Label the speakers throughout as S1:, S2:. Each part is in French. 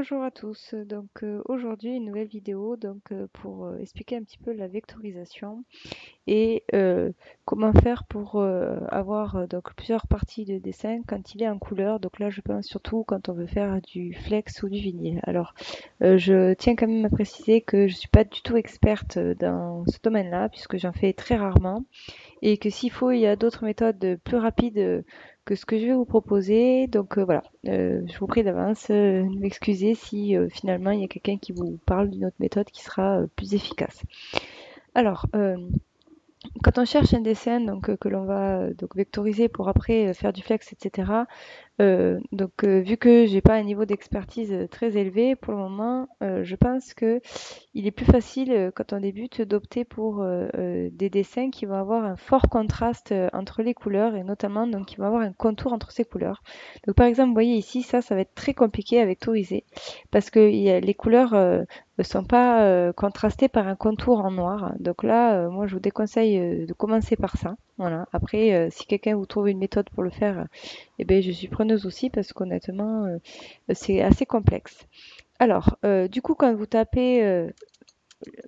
S1: Bonjour à tous, aujourd'hui une nouvelle vidéo pour expliquer un petit peu la vectorisation et comment faire pour avoir plusieurs parties de dessin quand il est en couleur. Donc là je pense surtout quand on veut faire du flex ou du vinyle. Alors je tiens quand même à préciser que je suis pas du tout experte dans ce domaine-là puisque j'en fais très rarement et que s'il faut, il y a d'autres méthodes plus rapides que ce que je vais vous proposer. Voilà. Je vous prie d'avance de m'excuser si finalement il y a quelqu'un qui vous parle d'une autre méthode qui sera plus efficace. Alors, quand on cherche un dessin que l'on va vectoriser pour après faire du flex, etc., vu que j'ai pas un niveau d'expertise très élevé pour le moment, je pense que il est plus facile quand on débute d'opter pour des dessins qui vont avoir un fort contraste entre les couleurs et notamment donc qui vont avoir un contour entre ces couleurs. Donc par exemple, vous voyez ici, ça va être très compliqué à vectoriser parce que les couleurs ne sont pas contrastées par un contour en noir. Donc là, moi je vous déconseille de commencer par ça. Voilà. Après, si quelqu'un vous trouve une méthode pour le faire, eh ben, je suis preneuse aussi parce qu'honnêtement, c'est assez complexe. Alors, du coup, quand vous tapez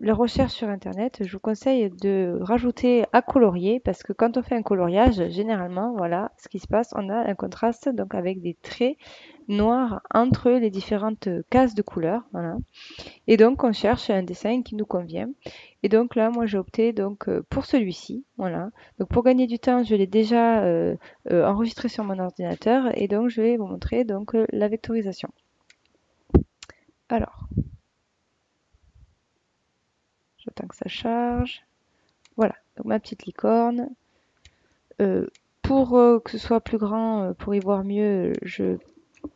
S1: la recherche sur Internet, je vous conseille de rajouter à colorier parce que quand on fait un coloriage, généralement, voilà, ce qui se passe, on a un contraste donc avec des traits noirs entre les différentes cases de couleurs, voilà. Et donc, on cherche un dessin qui nous convient. Et donc là, moi, j'ai opté pour celui-ci, voilà. Donc, pour gagner du temps, je l'ai déjà enregistré sur mon ordinateur et donc je vais vous montrer la vectorisation. Alors, j'attends que ça charge. Voilà, donc ma petite licorne. Euh, pour que ce soit plus grand, pour y voir mieux, je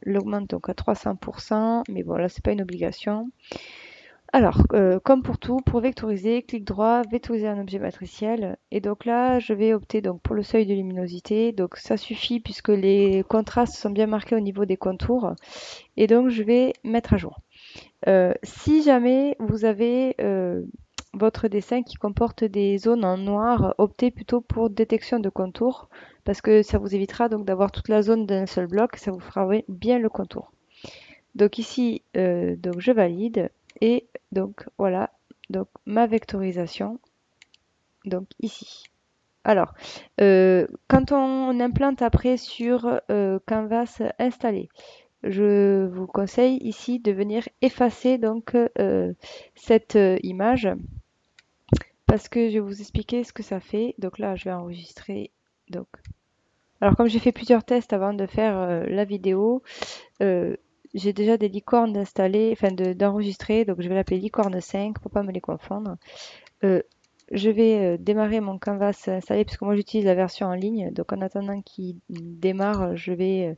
S1: l'augmente donc à 300%, mais bon, là, c'est pas une obligation. Alors, comme pour tout, pour vectoriser, clic droit, vectoriser un objet matriciel. Et donc là, je vais opter donc pour le seuil de luminosité. Donc ça suffit puisque les contrastes sont bien marqués au niveau des contours. Et donc, je vais mettre à jour. Si jamais vous avez votre dessin qui comporte des zones en noir, optez plutôt pour détection de contour parce que ça vous évitera donc d'avoir toute la zone d'un seul bloc, ça vous fera bien le contour. Donc ici, je valide et donc voilà, donc ma vectorisation, donc ici. Alors, quand on implante après sur Canvas installé, je vous conseille ici de venir effacer cette image parce que je vais vous expliquer ce que ça fait. Donc là, je vais enregistrer. Donc, alors comme j'ai fait plusieurs tests avant de faire la vidéo, euh, j'ai déjà des licornes installées, enfin d'enregistrer. Donc je vais l'appeler licorne 5 pour pas me les confondre. Euh, je vais démarrer mon Canvas installé puisque moi j'utilise la version en ligne. Donc en attendant qu'il démarre, je vais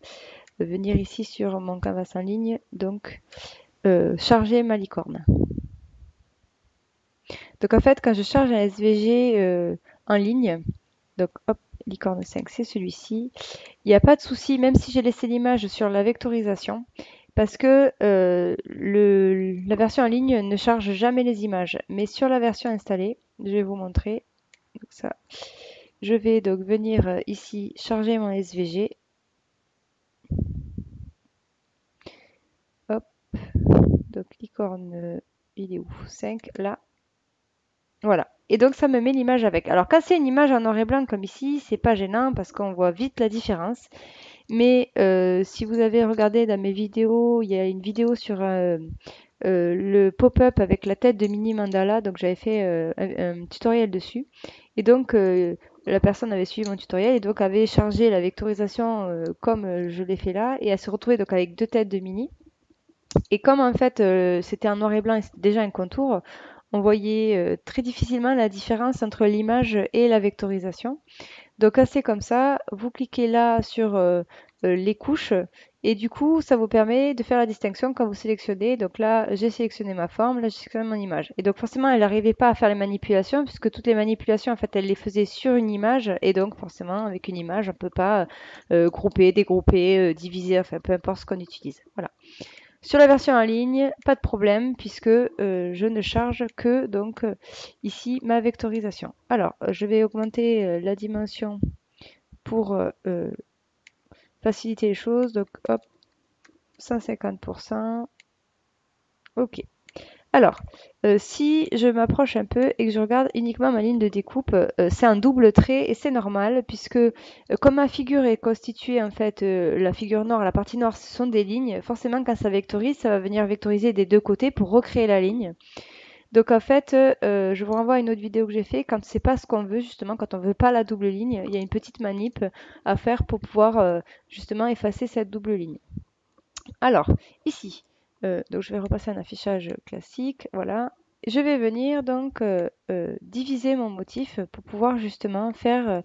S1: venir ici sur mon Canvas en ligne. Donc charger ma licorne. Donc en fait, quand je charge un SVG en ligne, donc hop, licorne 5, c'est celui-ci. Il n'y a pas de souci, même si j'ai laissé l'image sur la vectorisation, parce que la version en ligne ne charge jamais les images. Mais sur la version installée, je vais vous montrer. Donc ça, je vais donc venir ici charger mon SVG. Hop, donc licorne, il est où 5, là. Voilà. Et donc ça me met l'image avec. Alors quand c'est une image en noir et blanc comme ici, c'est pas gênant parce qu'on voit vite la différence. Mais si vous avez regardé dans mes vidéos, il y a une vidéo sur le pop-up avec la tête de Mini Mandala. Donc j'avais fait un tutoriel dessus. Et donc la personne avait suivi mon tutoriel et donc avait chargé la vectorisation comme je l'ai fait là. Et elle se retrouvait donc avec deux têtes de Mini. Et comme en fait c'était en noir et blanc et c'était déjà un contour, on voyait très difficilement la différence entre l'image et la vectorisation. Donc quand c'est comme ça, vous cliquez là sur les couches et du coup ça vous permet de faire la distinction quand vous sélectionnez. Donc là j'ai sélectionné ma forme, là j'ai sélectionné mon image. Et donc forcément elle n'arrivait pas à faire les manipulations puisque toutes les manipulations en fait elle les faisait sur une image et donc forcément avec une image on ne peut pas grouper, dégrouper, diviser, enfin peu importe ce qu'on utilise. Voilà. Sur la version en ligne, pas de problème puisque je ne charge que ici ma vectorisation. Alors, je vais augmenter la dimension pour faciliter les choses. Donc, hop, 150%. Ok. Alors, si je m'approche un peu et que je regarde uniquement ma ligne de découpe, c'est un double trait et c'est normal puisque comme ma figure est constituée en fait, la figure noire, la partie noire, ce sont des lignes. Forcément, quand ça vectorise, ça va venir vectoriser des deux côtés pour recréer la ligne. Donc en fait, je vous renvoie à une autre vidéo que j'ai fait. Quand c'est pas ce qu'on veut, justement, quand on veut pas la double ligne, il y a une petite manip à faire pour pouvoir justement effacer cette double ligne. Alors, ici, donc je vais repasser un affichage classique, voilà. Je vais venir donc diviser mon motif pour pouvoir justement faire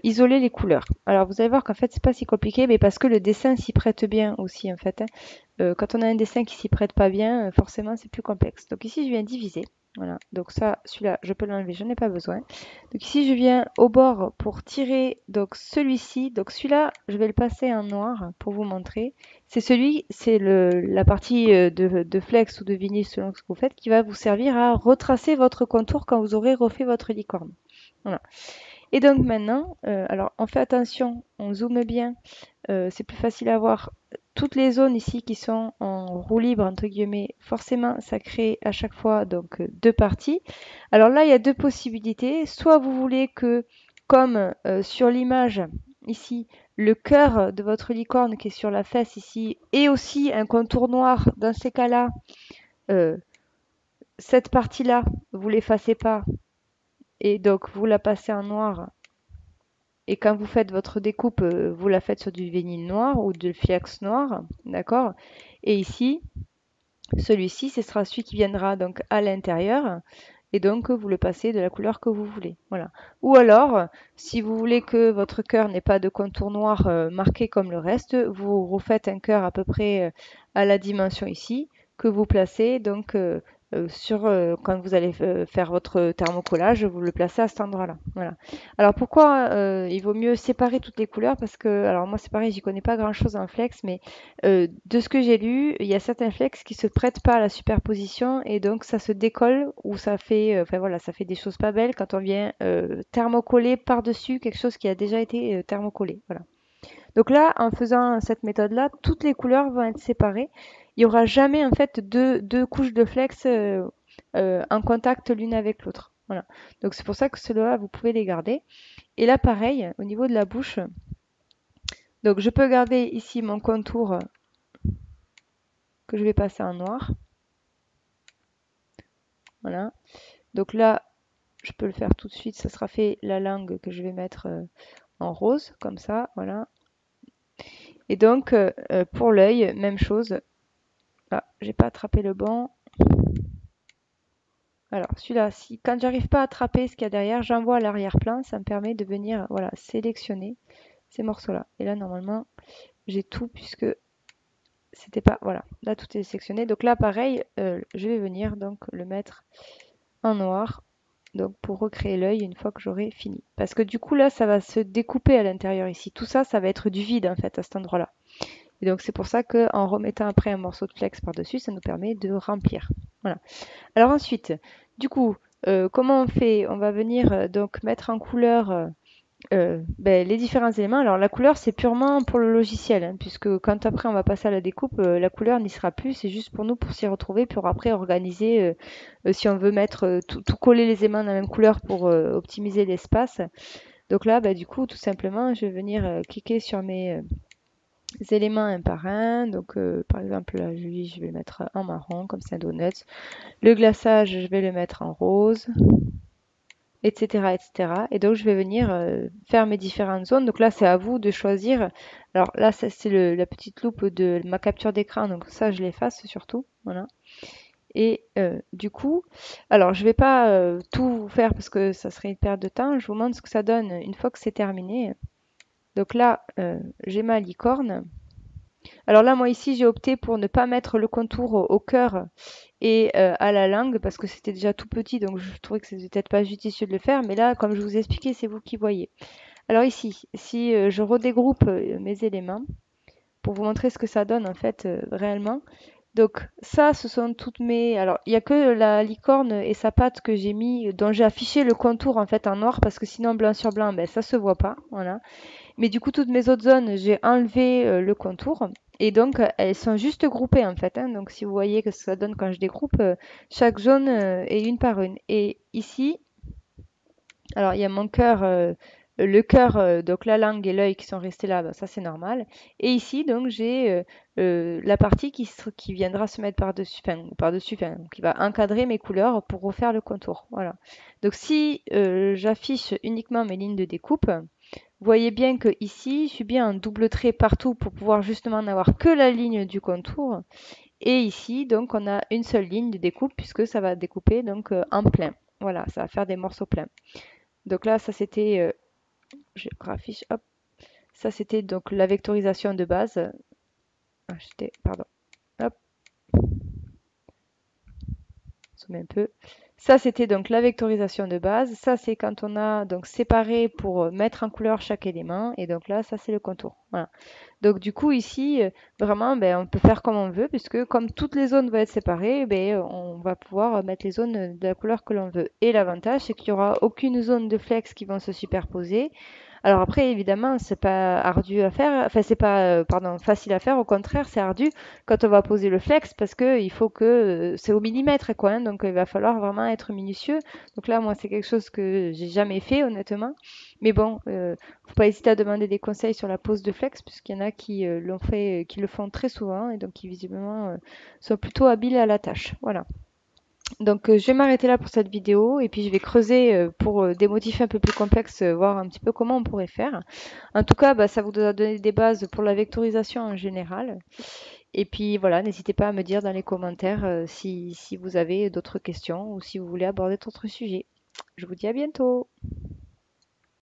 S1: isoler les couleurs. Alors vous allez voir qu'en fait c'est pas si compliqué, mais parce que le dessin s'y prête bien aussi en fait, hein. Quand on a un dessin qui s'y prête pas bien, forcément c'est plus complexe. Donc ici je viens diviser. Voilà, donc ça, celui-là, je peux l'enlever, je n'en ai pas besoin. Donc ici, je viens au bord pour tirer donc celui-ci. Donc celui-là, je vais le passer en noir pour vous montrer. C'est la partie de flex ou de vinyle selon ce que vous faites qui va vous servir à retracer votre contour quand vous aurez refait votre licorne. Voilà. Et donc maintenant, alors on fait attention, on zoome bien, c'est plus facile à voir. Toutes les zones ici qui sont en roue libre, entre guillemets, forcément, ça crée à chaque fois donc deux parties. Alors là, il y a deux possibilités. Soit vous voulez que, comme sur l'image ici, le cœur de votre licorne qui est sur la fesse ici, ait aussi un contour noir. Dans ces cas-là, euh, cette partie-là, vous l'effacez pas et donc vous la passez en noir. Et quand vous faites votre découpe, vous la faites sur du vinyle noir ou du flex noir, d'accord? Et ici, celui-ci, ce sera celui qui viendra donc à l'intérieur. Et donc, vous le passez de la couleur que vous voulez. Voilà. Ou alors, si vous voulez que votre cœur n'ait pas de contour noir marqué comme le reste, vous refaites un cœur à peu près à la dimension ici, que vous placez donc quand vous allez faire votre thermocollage, vous le placez à cet endroit-là. Voilà. Alors pourquoi il vaut mieux séparer toutes les couleurs? Parce que, alors moi c'est pareil, j'y connais pas grand-chose en flex, mais de ce que j'ai lu, il y a certains flex qui se prêtent pas à la superposition et donc ça se décolle ou ça fait, enfin voilà, ça fait des choses pas belles quand on vient thermocoller par-dessus quelque chose qui a déjà été thermocollé. Voilà. Donc là, en faisant cette méthode-là, toutes les couleurs vont être séparées. Il n'y aura jamais en fait deux couches de flex en contact l'une avec l'autre. Voilà. Donc c'est pour ça que ceux-là, vous pouvez les garder. Et là, pareil, au niveau de la bouche, donc je peux garder ici mon contour que je vais passer en noir. Voilà. Donc là, je peux le faire tout de suite. Ça sera fait la langue que je vais mettre en rose, comme ça. Voilà. Et donc, pour l'œil, même chose. Ah, j'ai pas attrapé le bon. Alors, celui-là, si quand j'arrive pas à attraper ce qu'il y a derrière, j'envoie à l'arrière-plan. Ça me permet de venir, voilà, sélectionner ces morceaux-là. Et là, normalement, j'ai tout puisque c'était pas, voilà, là tout est sélectionné. Donc là, pareil, je vais venir donc le mettre en noir. Donc pour recréer l'œil une fois que j'aurai fini. Parce que du coup là, ça va se découper à l'intérieur ici. Tout ça, ça va être du vide en fait à cet endroit-là. Et donc c'est pour ça qu'en remettant après un morceau de flex par-dessus, ça nous permet de remplir. Voilà. Alors ensuite, du coup, comment on fait? On va venir donc mettre en couleur les différents éléments. Alors la couleur, c'est purement pour le logiciel, hein, puisque quand après on va passer à la découpe, la couleur n'y sera plus. C'est juste pour nous pour s'y retrouver, pour après organiser, si on veut mettre tout coller les éléments de la même couleur pour optimiser l'espace. Donc là, du coup, tout simplement, je vais venir cliquer sur mes éléments un par un. Donc par exemple, là, Julie, je vais le mettre en marron, comme c'est un donut. Le glaçage, je vais le mettre en rose, etc., etc. Et donc, je vais venir faire mes différentes zones. Donc là, c'est à vous de choisir. Alors là, ça, c'est la petite loupe de ma capture d'écran. Donc ça, je l'efface surtout. Voilà. Et du coup, alors je vais pas tout vous faire parce que ça serait une perte de temps. Je vous montre ce que ça donne une fois que c'est terminé. Donc là, j'ai ma licorne. Alors là, moi ici, j'ai opté pour ne pas mettre le contour au cœur et à la langue parce que c'était déjà tout petit, donc je trouvais que c'était peut-être pas judicieux de le faire. Mais là, comme je vous ai expliqué, c'est vous qui voyez. Alors ici, si je redégroupe mes éléments pour vous montrer ce que ça donne en fait réellement. Donc ça, ce sont toutes mes... Alors, il n'y a que la licorne et sa patte que j'ai mis, dont j'ai affiché le contour en fait en noir parce que sinon blanc sur blanc, ben, ça se voit pas. Voilà. Mais du coup, toutes mes autres zones, j'ai enlevé le contour. Et donc, elles sont juste groupées en fait, hein. Donc, si vous voyez que ça donne quand je découpe, chaque zone est une par une. Et ici, alors il y a mon cœur, le cœur, donc la langue et l'œil qui sont restés là, bah, ça c'est normal. Et ici, donc, j'ai la partie qui viendra se mettre par-dessus, enfin, qui va encadrer mes couleurs pour refaire le contour. Voilà. Donc, si j'affiche uniquement mes lignes de découpe, vous voyez bien que ici, je suis bien en double trait partout pour pouvoir justement n'avoir que la ligne du contour. Et ici, donc, on a une seule ligne de découpe puisque ça va découper donc en plein. Voilà, ça va faire des morceaux pleins. Donc là, ça c'était, je raffiche, hop, ça c'était donc la vectorisation de base. Ah, pardon, hop, zoom un peu. Ça c'était donc la vectorisation de base. Ça c'est quand on a donc séparé pour mettre en couleur chaque élément. Et donc là, ça c'est le contour. Voilà. Donc du coup ici, vraiment, ben, on peut faire comme on veut, puisque comme toutes les zones vont être séparées, ben, on va pouvoir mettre les zones de la couleur que l'on veut. Et l'avantage, c'est qu'il n'y aura aucune zone de flex qui vont se superposer. Alors après, évidemment, c'est pas ardu à faire, enfin c'est pas, pardon, facile à faire. Au contraire, c'est ardu quand on va poser le flex, parce que il faut que c'est au millimètre, quoi, hein. Donc il va falloir vraiment être minutieux. Donc là, moi, c'est quelque chose que j'ai jamais fait, honnêtement. Mais bon, faut pas hésiter à demander des conseils sur la pose de flex, puisqu'il y en a qui l'ont fait, qui le font très souvent et donc qui visiblement sont plutôt habiles à la tâche. Voilà. Donc je vais m'arrêter là pour cette vidéo et puis je vais creuser pour des motifs un peu plus complexes, voir un petit peu comment on pourrait faire. En tout cas, bah, ça vous a donné des bases pour la vectorisation en général. Et puis voilà, n'hésitez pas à me dire dans les commentaires si vous avez d'autres questions ou si vous voulez aborder d'autres sujets. Je vous dis à bientôt.